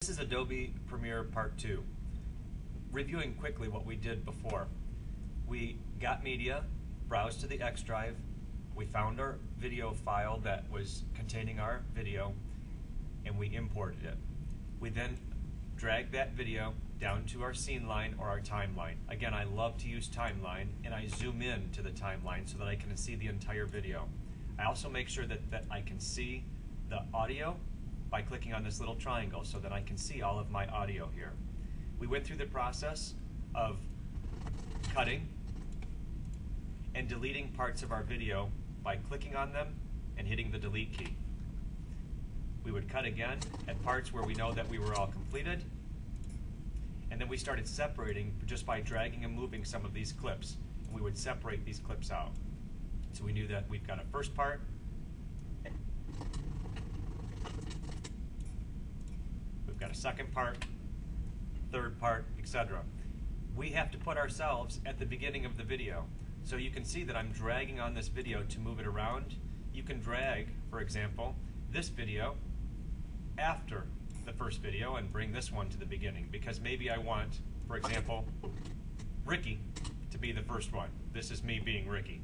This is Adobe Premiere Part 2. Reviewing quickly what we did before. We got media, browsed to the X drive, we found our video file that was containing our video, and we imported it. We then dragged that video down to our Sceneline or our timeline. Again, I love to use timeline, and I zoom in to the timeline so that I can see the entire video. I also make sure that I can see the audio by clicking on this little triangle so that I can see all of my audio here. We went through the process of cutting and deleting parts of our video by clicking on them and hitting the delete key. We would cut again at parts where we know that we were all completed, and then we started separating just by dragging and moving some of these clips, and we would separate these clips out. So we knew that we've got a first part, we've got a second part, third part, etc. We have to put ourselves at the beginning of the video. So you can see that I'm dragging on this video to move it around. You can drag, for example, this video after the first video and bring this one to the beginning, because maybe I want, for example, Ricky to be the first one. This is me being Ricky.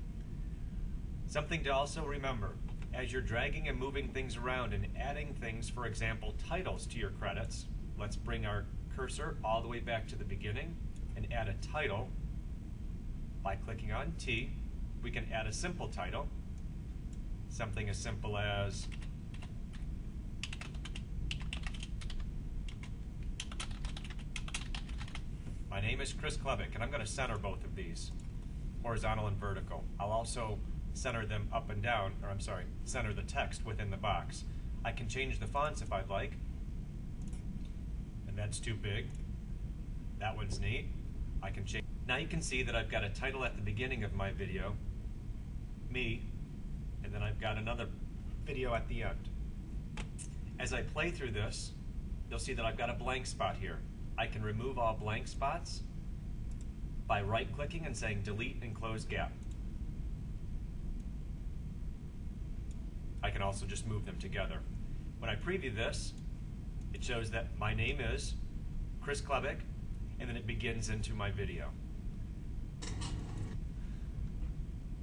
Something to also remember, as you're dragging and moving things around and adding things, for example, titles to your credits, let's bring our cursor all the way back to the beginning and add a title. By clicking on T, we can add a simple title, something as simple as my name is Chris Chlebek, and I'm going to center both of these, horizontal and vertical. I'll also center them up and down, or I'm sorry, center the text within the box. I can change the fonts if I'd like, and that's too big. That one's neat. I can change. Now you can see that I've got a title at the beginning of my video, me, and then I've got another video at the end. As I play through this, you'll see that I've got a blank spot here. I can remove all blank spots by right-clicking and saying delete and close gap. I can also just move them together. When I preview this, it shows that my name is Chris Chlebek, and then it begins into my video.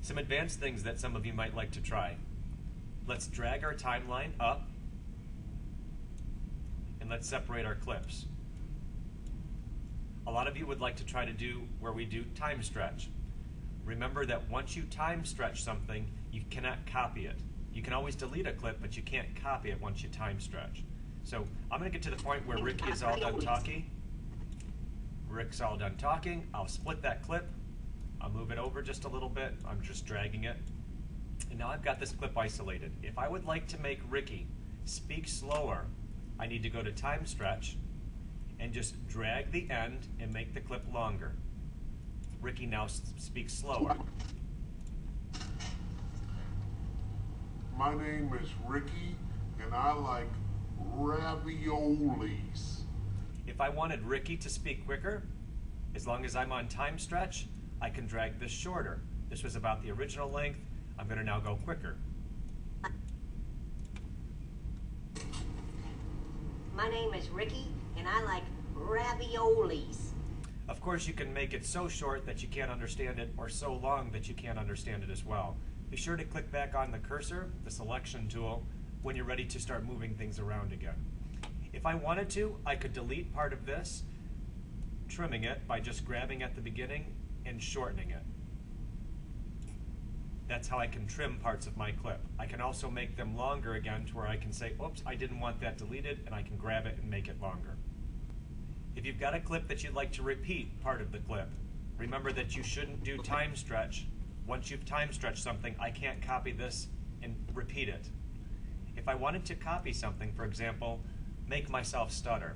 Some advanced things that some of you might like to try. Let's drag our timeline up, and let's separate our clips. A lot of you would like to try to do where we do time stretch. Remember that once you time stretch something, you cannot copy it. You can always delete a clip, but you can't copy it once you time stretch. So I'm going to get to the point where Ricky is all done talking. Rick's all done talking. I'll split that clip. I'll move it over just a little bit. I'm just dragging it. And now I've got this clip isolated. If I would like to make Ricky speak slower, I need to go to time stretch and just drag the end and make the clip longer. Ricky now speaks slower. My name is Ricky, and I like raviolis. If I wanted Ricky to speak quicker, as long as I'm on time stretch, I can drag this shorter. This was about the original length. I'm going to now go quicker. My name is Ricky, and I like raviolis. Of course, you can make it so short that you can't understand it, or so long that you can't understand it as well. Be sure to click back on the cursor, the selection tool, when you're ready to start moving things around again. If I wanted to, I could delete part of this, trimming it by just grabbing at the beginning and shortening it. That's how I can trim parts of my clip. I can also make them longer again to where I can say, oops, I didn't want that deleted, and I can grab it and make it longer. If you've got a clip that you'd like to repeat part of the clip, remember that you shouldn't do time stretch. Once you've time stretched something, I can't copy this and repeat it. If I wanted to copy something, for example, make myself stutter.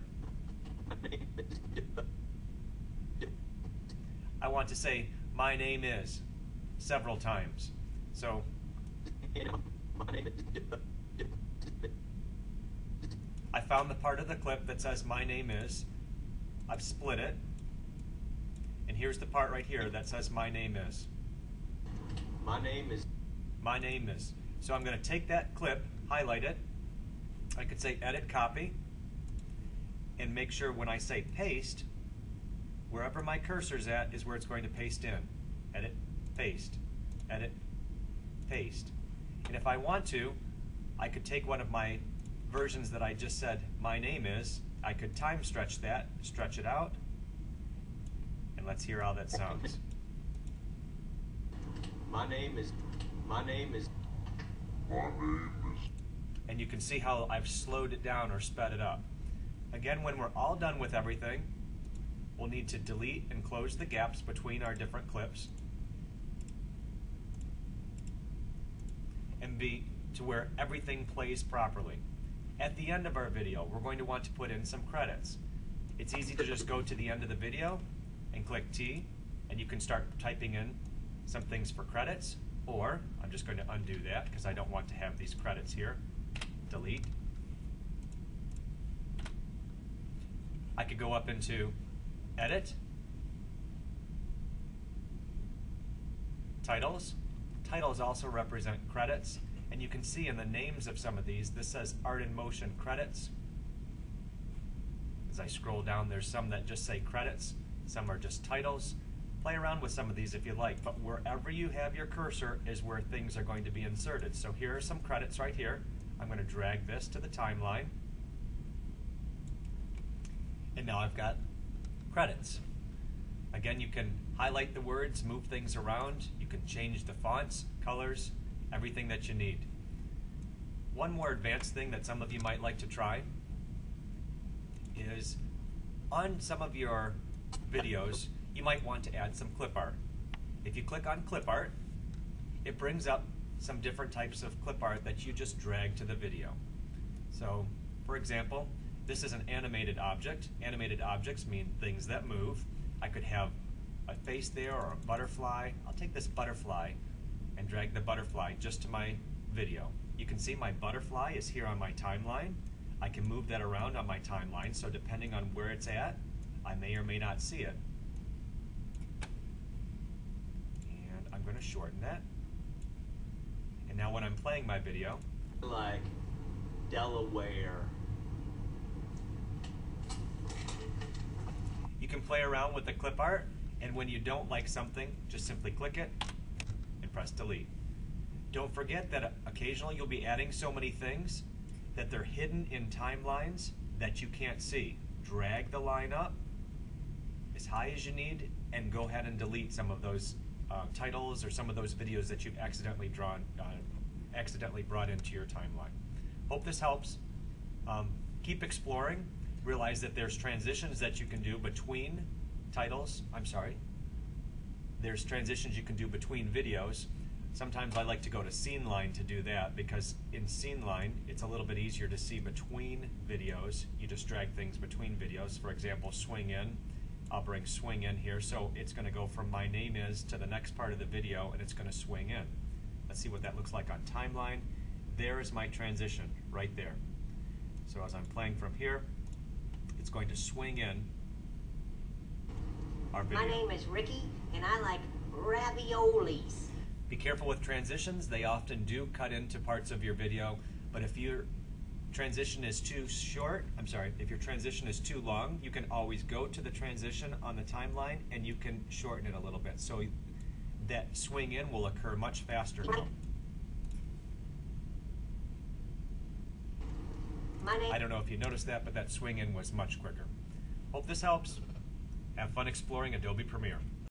I want to say, my name is, several times. So, I found the part of the clip that says my name is. I've split it. And here's the part right here that says my name is. My name is. My name is. So I'm going to take that clip, highlight it. I could say edit copy. and make sure when I say paste, wherever my cursor's at is where it's going to paste in. Edit, paste, edit, paste. And if I want to, I could take one of my versions that I just said my name is, I could time stretch that, stretch it out, and let's hear how that sounds. My name is. And you can see how I've slowed it down or sped it up. Again, when we're all done with everything, we'll need to delete and close the gaps between our different clips and be to where everything plays properly. At the end of our video, we're going to want to put in some credits. It's easy to just go to the end of the video and click T, and you can start typing in some things for credits, or I'm just going to undo that because I don't want to have these credits here. Delete. I could go up into Edit, Titles. Titles also represent credits, and you can see in the names of some of these, this says Art in Motion Credits. As I scroll down, there's some that just say credits, some are just titles. Play around with some of these if you like, but wherever you have your cursor is where things are going to be inserted. So here are some credits right here. I'm going to drag this to the timeline. And now I've got credits. Again, you can highlight the words, move things around. You can change the fonts, colors, everything that you need. One more advanced thing that some of you might like to try is on some of your videos, you might want to add some clip art. If you click on clip art, it brings up some different types of clip art that you just drag to the video. So, for example, this is an animated object. Animated objects mean things that move. I could have a face there or a butterfly. I'll take this butterfly and drag the butterfly just to my video. You can see my butterfly is here on my timeline. I can move that around on my timeline, so depending on where it's at, I may or may not see it. And I'm going to shorten that. And now when I'm playing my video, Like Delaware. you can play around with the clip art, and when you don't like something, just simply click it and press delete. Don't forget that occasionally you'll be adding so many things that they're hidden in timelines that you can't see. Drag the line up as high as you need and go ahead and delete some of those titles or some of those videos that you've accidentally brought into your timeline. Hope this helps. Keep exploring. Realize that there's transitions that you can do between titles. There's transitions you can do between videos. Sometimes I like to go to Sceneline to do that because in Sceneline it's a little bit easier to see between videos. You just drag things between videos. For example, swing in. I'll bring swing in here, so it's going to go from my name is to the next part of the video, and it's going to swing in. Let's see what that looks like on timeline. There is my transition right there. So as I'm playing from here, it's going to swing in our video. My name is Ricky, and I like raviolis. Be careful with transitions. They often do cut into parts of your video, but if your transition is too short, if your transition is too long, you can always go to the transition on the timeline and you can shorten it a little bit. So that swing in will occur much faster now. I don't know if you noticed that, but that swing in was much quicker. Hope this helps. Have fun exploring Adobe Premiere.